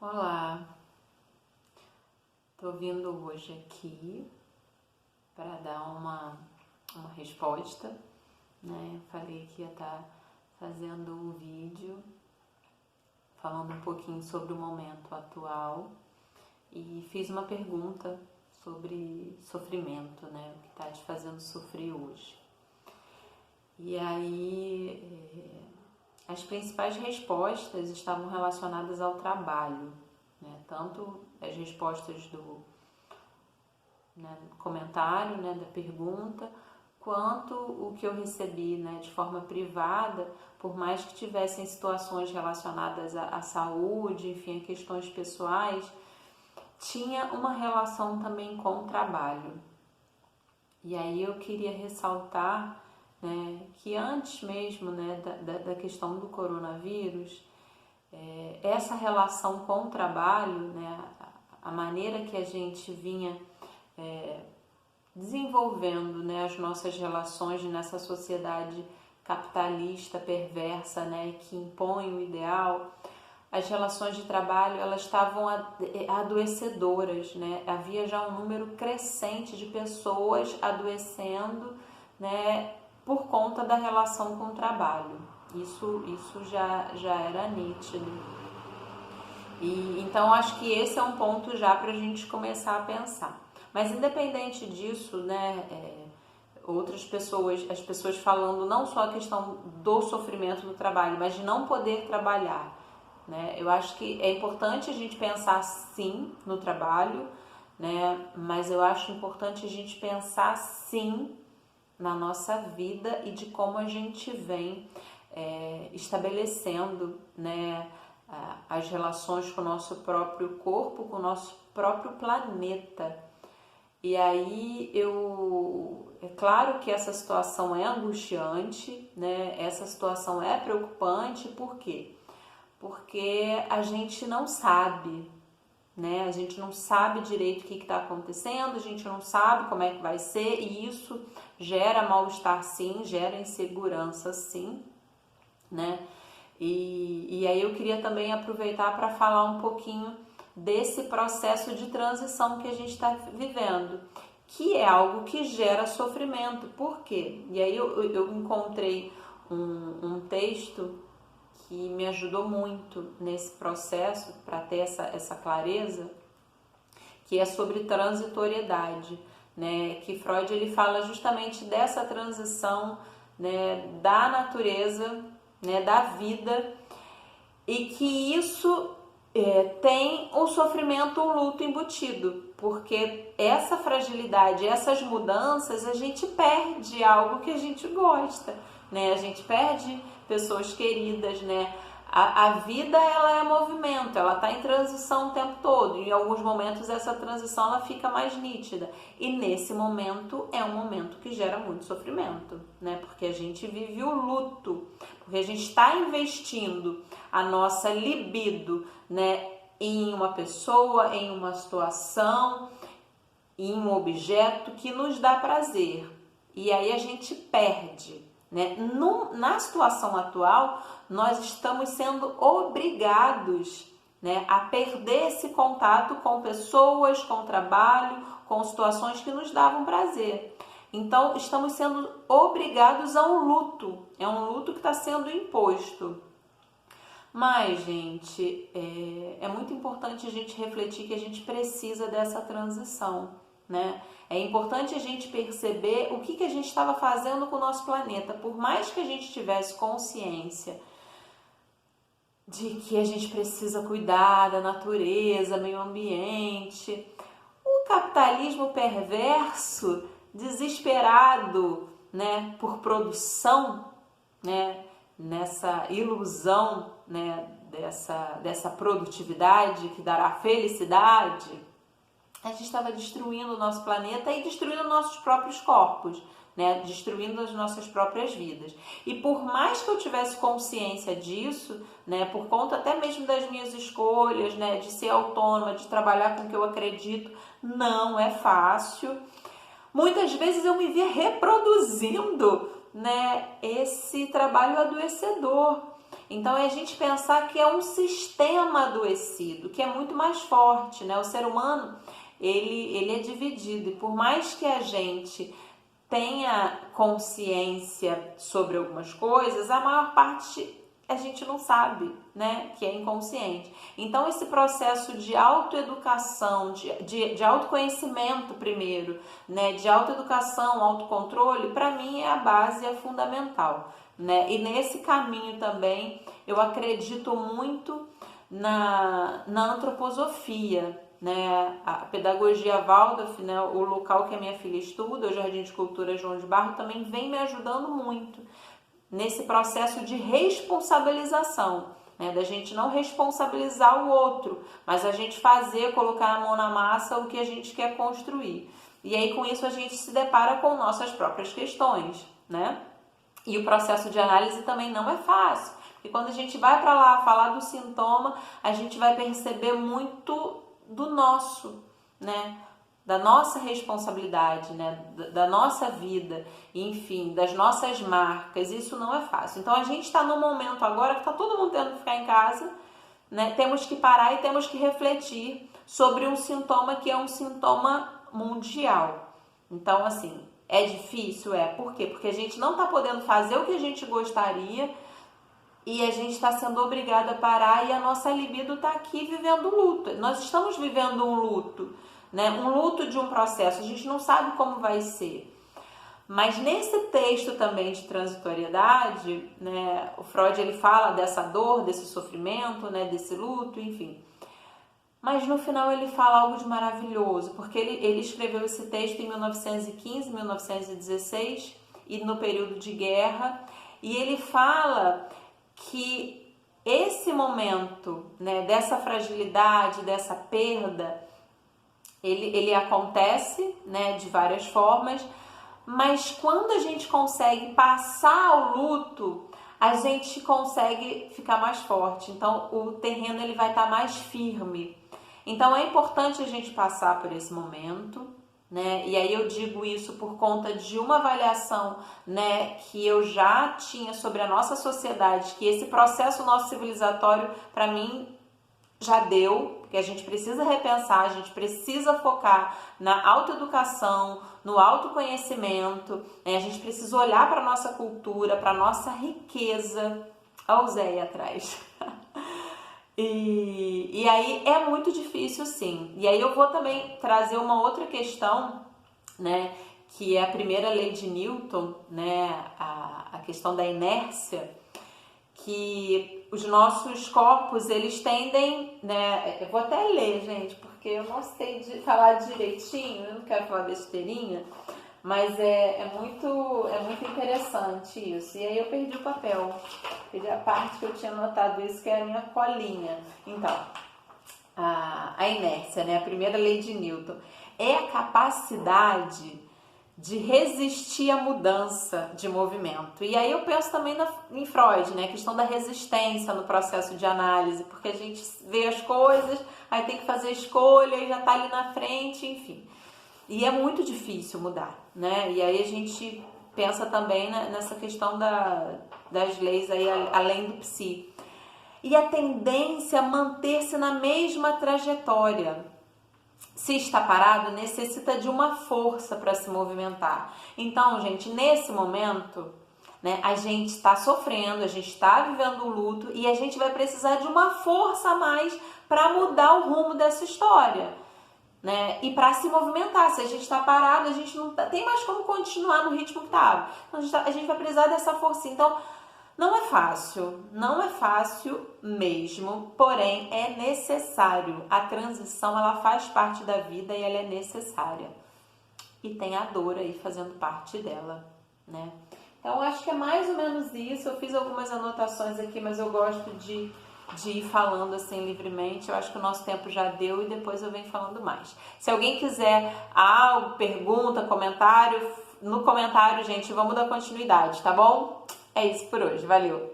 Olá, tô vindo hoje aqui para dar uma resposta, né? Falei que ia estar fazendo um vídeo falando um pouquinho sobre o momento atual e fiz uma pergunta sobre sofrimento, né? O que está te fazendo sofrer hoje. E aí, as principais respostas estavam relacionadas ao trabalho, né? Tanto as respostas do comentário, né, da pergunta, quanto o que eu recebi, né, de forma privada, por mais que tivessem situações relacionadas à saúde, enfim, a questões pessoais, tinha uma relação também com o trabalho. E aí eu queria ressaltar, né, que antes mesmo, né, da questão do coronavírus, essa relação com o trabalho, né, a maneira que a gente vinha desenvolvendo, né, as nossas relações nessa sociedade capitalista perversa, né, que impõe o ideal, as relações de trabalho elas estavam adoecedoras, né? Havia já um número crescente de pessoas adoecendo, né, por conta da relação com o trabalho. Isso já era nítido. E então acho que esse é um ponto já para a gente começar a pensar. Mas independente disso, né, outras pessoas, as pessoas falando não só a questão do sofrimento do trabalho, mas de não poder trabalhar, né? Eu acho que é importante a gente pensar sim no trabalho, né? Mas eu acho importante a gente pensar sim na nossa vida e de como a gente vem estabelecendo, né, as relações com o nosso próprio corpo, com o nosso próprio planeta. E aí é claro que essa situação é angustiante, né? Essa situação é preocupante, por quê? Porque a gente não sabe, né? A gente não sabe direito o que está acontecendo, a gente não sabe como é que vai ser, e isso gera mal-estar sim, gera insegurança sim, né? E aí eu queria também aproveitar para falar um pouquinho desse processo de transição que a gente está vivendo, que é algo que gera sofrimento. Por quê? E aí eu encontrei um texto que me ajudou muito nesse processo para ter essa clareza, que é sobre transitoriedade, né? Que Freud ele fala justamente dessa transição, né, da natureza, né, da vida, e que isso tem o sofrimento, o luto embutido, porque essa fragilidade, essas mudanças, a gente perde algo que a gente gosta, né? A gente perde pessoas queridas, né? A vida ela é movimento, ela está em transição o tempo todo. Em alguns momentos essa transição ela fica mais nítida. E nesse momento é um momento que gera muito sofrimento, né? Porque a gente vive o luto, porque a gente está investindo a nossa libido, né, em uma pessoa, em uma situação, em um objeto que nos dá prazer. E aí a gente perde, né? Na situação atual, nós estamos sendo obrigados, né, a perder esse contato com pessoas, com trabalho, com situações que nos davam prazer. Então, estamos sendo obrigados a um luto. É um luto que está sendo imposto. Mas, gente, é muito importante a gente refletir que a gente precisa dessa transição, né? É importante a gente perceber o que a gente estava fazendo com o nosso planeta. Por mais que a gente tivesse consciência de que a gente precisa cuidar da natureza, meio ambiente, o capitalismo perverso, desesperado, né, por produção, né, nessa ilusão, né, dessa produtividade que dará felicidade, a gente estava destruindo o nosso planeta e destruindo nossos próprios corpos, né, destruindo as nossas próprias vidas. E por mais que eu tivesse consciência disso, né, por conta até mesmo das minhas escolhas, né, de ser autônoma, de trabalhar com o que eu acredito, não é fácil. Muitas vezes eu me via reproduzindo, né, esse trabalho adoecedor. Então é a gente pensar que é um sistema adoecido, que é muito mais forte, né? O ser humano, ele é dividido, e por mais que a gente tenha consciência sobre algumas coisas, a maior parte a gente não sabe, né, que é inconsciente. Então esse processo de autoeducação, de autoconhecimento primeiro, né, de autoeducação, autocontrole, para mim é a base, é fundamental, né? E nesse caminho também eu acredito muito na antroposofia, né, a pedagogia Waldorf, né, o local que a minha filha estuda, o Jardim de Cultura João de Barro, também vem me ajudando muito nesse processo de responsabilização, né, da gente não responsabilizar o outro, mas a gente fazer, colocar a mão na massa o que a gente quer construir. E aí com isso a gente se depara com nossas próprias questões, né? E o processo de análise também não é fácil, porque quando a gente vai para lá falar do sintoma, a gente vai perceber muito do nosso, né? Da nossa responsabilidade, né? Da nossa vida, enfim, das nossas marcas. Isso não é fácil. Então a gente está num momento agora que está todo mundo tendo que ficar em casa, né? Temos que parar e temos que refletir sobre um sintoma que é um sintoma mundial. Então, assim, é difícil? É. Por quê? Porque a gente não está podendo fazer o que a gente gostaria e a gente está sendo obrigado a parar e a nossa libido está aqui vivendo luto. Nós estamos vivendo um luto, né? Um luto de um processo. A gente não sabe como vai ser. Mas nesse texto também de transitoriedade, né, o Freud ele fala dessa dor, desse sofrimento, né, desse luto, enfim. Mas no final ele fala algo de maravilhoso, porque ele escreveu esse texto em 1915, 1916 e no período de guerra, e ele fala que esse momento, né, dessa fragilidade, dessa perda, ele acontece, né, de várias formas, mas quando a gente consegue passar o luto, a gente consegue ficar mais forte. Então o terreno ele vai estar mais firme. Então é importante a gente passar por esse momento, né? E aí eu digo isso por conta de uma avaliação, né, que eu já tinha sobre a nossa sociedade, que esse processo nosso civilizatório, para mim, já deu, porque a gente precisa repensar, a gente precisa focar na autoeducação, no autoconhecimento, né? A gente precisa olhar para a nossa cultura, para a nossa riqueza. Olha o Zé aí atrás. E aí é muito difícil, sim. E aí eu vou também trazer uma outra questão, né, que é a primeira lei de Newton, né, a questão da inércia, que os nossos corpos, eles tendem, né, eu vou até ler, gente, porque eu não sei falar direitinho, eu não quero falar besteirinha, mas é muito interessante isso. E aí eu perdi o papel, perdi a parte que eu tinha anotado isso, que é a minha colinha. Então, a inércia, né, a primeira lei de Newton, é a capacidade de resistir à mudança de movimento. E aí eu penso também em Freud, né? A questão da resistência no processo de análise, porque a gente vê as coisas, aí tem que fazer escolha, e já tá ali na frente, enfim. E é muito difícil mudar, né? E aí a gente pensa também nessa questão das leis aí, além do psi. E a tendência a manter-se na mesma trajetória. Se está parado, necessita de uma força para se movimentar. Então, gente, nesse momento, né, a gente está sofrendo, a gente está vivendo um luto e a gente vai precisar de uma força a mais para mudar o rumo dessa história, né? E para se movimentar. Se a gente está parado, a gente não tem mais como continuar no ritmo que estava. Então, a gente vai precisar dessa força. Então, não é fácil mesmo, porém é necessário. A transição, ela faz parte da vida e ela é necessária. E tem a dor aí fazendo parte dela, né? Então, acho que é mais ou menos isso. Eu fiz algumas anotações aqui, mas eu gosto de ir falando assim livremente. Eu acho que o nosso tempo já deu e depois eu venho falando mais. Se alguém quiser algo, pergunta, comentário, no comentário, gente, vamos dar continuidade, tá bom? É isso por hoje, valeu!